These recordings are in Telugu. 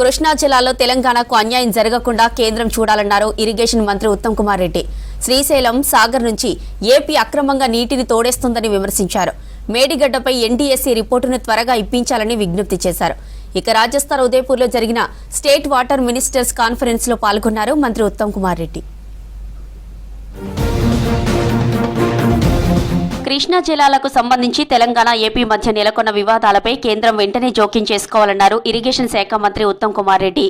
కృష్ణా జిల్లాలో తెలంగాణకు అన్యాయం జరగకుండా కేంద్రం చూడాలన్నారు ఇరిగేషన్ మంత్రి ఉత్తమ్ కుమార్ రెడ్డి. శ్రీశైలం సాగర్ నుంచి ఏపీ అక్రమంగా నీటిని తోడేస్తుందని విమర్శించారు. మేడిగడ్డపై ఎన్డీఎస్సీ రిపోర్టును త్వరగా ఇప్పించాలని విజ్ఞప్తి చేశారు. ఇక రాజస్థాన్ ఉదయపూర్లో జరిగిన స్టేట్ వాటర్ మినిస్టర్స్ కాన్ఫరెన్స్ లో పాల్గొన్నారు మంత్రి ఉత్తమ్ కుమార్ రెడ్డి. కృష్ణా జిల్లాలకు సంబంధించి తెలంగాణ ఏపీ మధ్య నెలకొన్న వివాదాలపై కేంద్రం వెంటనే జోక్యం చేసుకోవాలన్నారు ఇరిగేషన్ శాఖ మంత్రి ఉత్తమ్ కుమార్ రెడ్డి.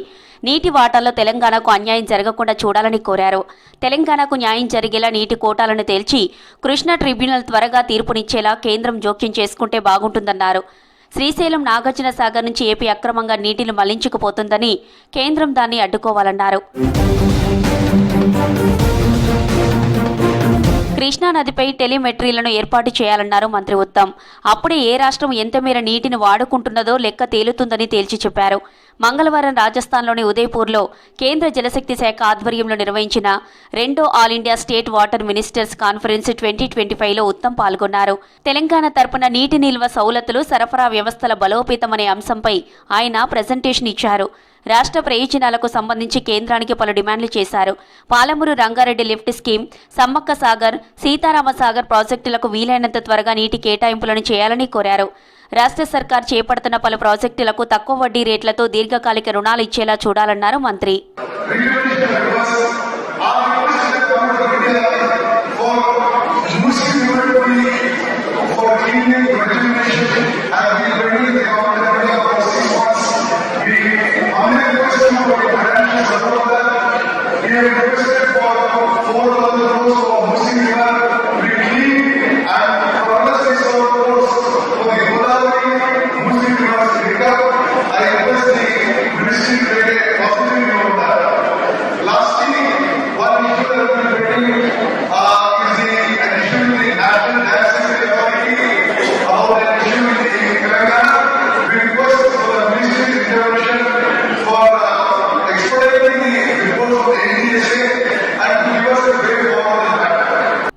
నీటి వాటాల్లో తెలంగాణకు అన్యాయం జరగకుండా చూడాలని కోరారు. తెలంగాణకు న్యాయం జరిగేలా నీటి కోటాలను తేల్చి కృష్ణా ట్రిబ్యునల్ త్వరగా తీర్పునిచ్చేలా కేంద్రం జోక్యం చేసుకుంటే బాగుంటుందన్నారు. శ్రీశైలం నాగార్జున సాగర్ నుంచి ఏపీ అక్రమంగా నీటిని మళ్లించుకుపోతుందని కేంద్రం దాన్ని అడ్డుకోవాలన్నారు. కృష్ణా నదిపై టెలిమెట్రీలను ఏర్పాటు చేయాలన్నారు మంత్రి ఉత్తమ్. అప్పుడే ఏ రాష్ట్రం ఎంత మేర నీటిని వాడుకుంటున్నదో లెక్క తేలుతుందని తేల్చి చెప్పారు. మంగళవారం రాజస్థాన్లోని ఉదయపూర్లో కేంద్ర జలశక్తి శాఖ ఆధ్వర్యంలో నిర్వహించిన రెండో all India state water ministers conference 2025లో ఉత్తమ్ పాల్గొన్నారు. తెలంగాణ తరపున నీటి నిల్వ సౌలతులు సరఫరా వ్యవస్థల బలోపేతమనే అంశంపై ఆయన ప్రజెంటేషన్ ఇచ్చారు. రాష్ట్ర ప్రయోజనాలకు సంబంధించి కేంద్రానికి పలు డిమాండ్లు చేశారు. పాలమూరు రంగారెడ్డి లిఫ్ట్ స్కీమ్, సమ్మక్క సాగర్, సీతారామ సాగర్ ప్రాజెక్టులకు వీలైనంత త్వరగా నీటి కేటాయింపులను చేయాలని కోరారు. రాష్ట్ర సర్కార్ చేపడుతున్న పలు ప్రాజెక్టులకు తక్కువ వడ్డీ రేట్లతో దీర్ఘకాలిక రుణాలు ఇచ్చేలా చూడాలన్నారు మంత్రి.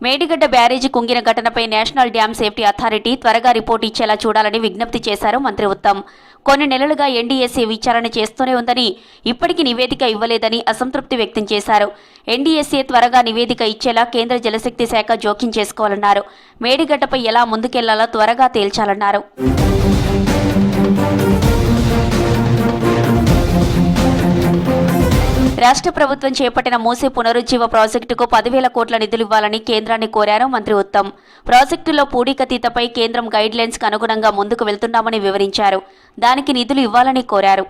మేడిగడ్డ బ్యారేజీ కుంగిన ఘటనపై నేషనల్ డ్యామ్ సేఫ్టీ అథారిటీ త్వరగా రిపోర్టు ఇచ్చేలా చూడాలని విజ్ఞప్తి చేశారు మంత్రి ఉత్తమ్. కొన్ని నెలలుగా ఎన్డీఎస్సీ విచారణ చేస్తూనే ఉందని, ఇప్పటికీ నివేదిక ఇవ్వలేదని అసంతృప్తి వ్యక్తం చేశారు. ఎన్డీఎస్సీ త్వరగా నివేదిక ఇచ్చేలా కేంద్ర జలశక్తి శాఖ జోక్యం చేసుకోవాలన్నారు. మేడిగడ్డపై ఎలా ముందుకెళ్లాలో త్వరగా తేల్చాలన్నారు. రాష్ట్ర ప్రభుత్వం చేపట్టిన మూసీ పునరుజ్జీవ ప్రాజెక్టుకు 10,000 కోట్ల నిధులివ్వాలని కేంద్రాన్ని కోరారు మంత్రి ఉత్తమ్. ప్రాజెక్టులో పూడికతీతపై కేంద్రం గైడ్లైన్స్ కు అనుగుణంగా ముందుకు వెళ్తున్నామని వివరించారు. దానికి నిధులు ఇవ్వాలని కోరారు.